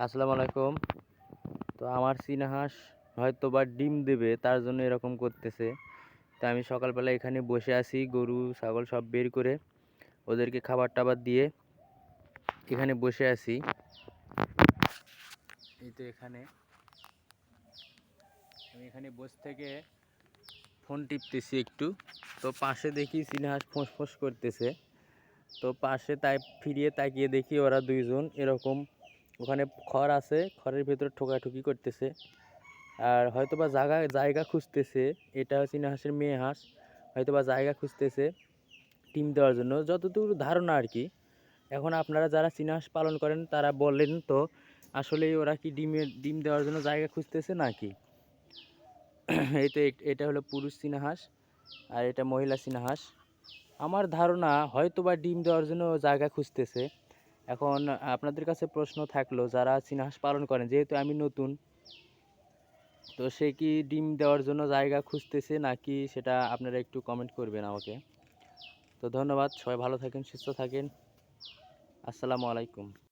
আসসালামু আলাইকুম। তো আমার চীনা হাঁস হয়তো বা ডিম দেবে, তার জন্য এরকম করতেছে। তো আমি সকালবেলা এখানে বসে আছি, গরু ছাগল সব বের করে ওদেরকে খাবার টাবার দিয়ে এখানে বসে আছি। এই তো আমি এখানে বসে থেকে ফোন টিপতেছি একটু। তো পাশে দেখি চীনা হাঁস ফোঁস করতেছে। তো পাশে তাই ফিরিয়ে তাকিয়ে দেখি ওরা দুইজন এরকম ওখানে খড় আছে, খড়ের ভেতরে ঠোকাঠুকি করতেছে। আর হয়তোবা জায়গা খুঁজতেছে। এটা চীনা হাঁসের মেয়ে হাঁস, হয়তোবা জায়গা খুঁজতেছে ডিম দেওয়ার জন্য, যতদূর ধারণা আর কি। এখন আপনারা যারা চীনা হাঁস পালন করেন তারা বলেন তো, আসলেই ওরা কি ডিম দেওয়ার জন্য জায়গা খুঁজতেছে নাকি? এই তো এটা হলো পুরুষ চীনা হাঁস, আর এটা মহিলা চীনা হাঁস। আমার ধারণা হয়তোবা ডিম দেওয়ার জন্য জায়গা খুঁজতেছে। এখন আপনাদের কাছে প্রশ্ন থাকলো, যারা চীনা হাঁস পালন করেন, যেহেতু আমি নতুন, তো সে কি ডিম দেওয়ার জন্য জায়গা খুঁজতেছে নাকি, সেটা আপনারা একটু কমেন্ট করবেন আমাকে। তো ধন্যবাদ, সবাই ভালো থাকেন, সুস্থ থাকেন। আসসালামু আলাইকুম।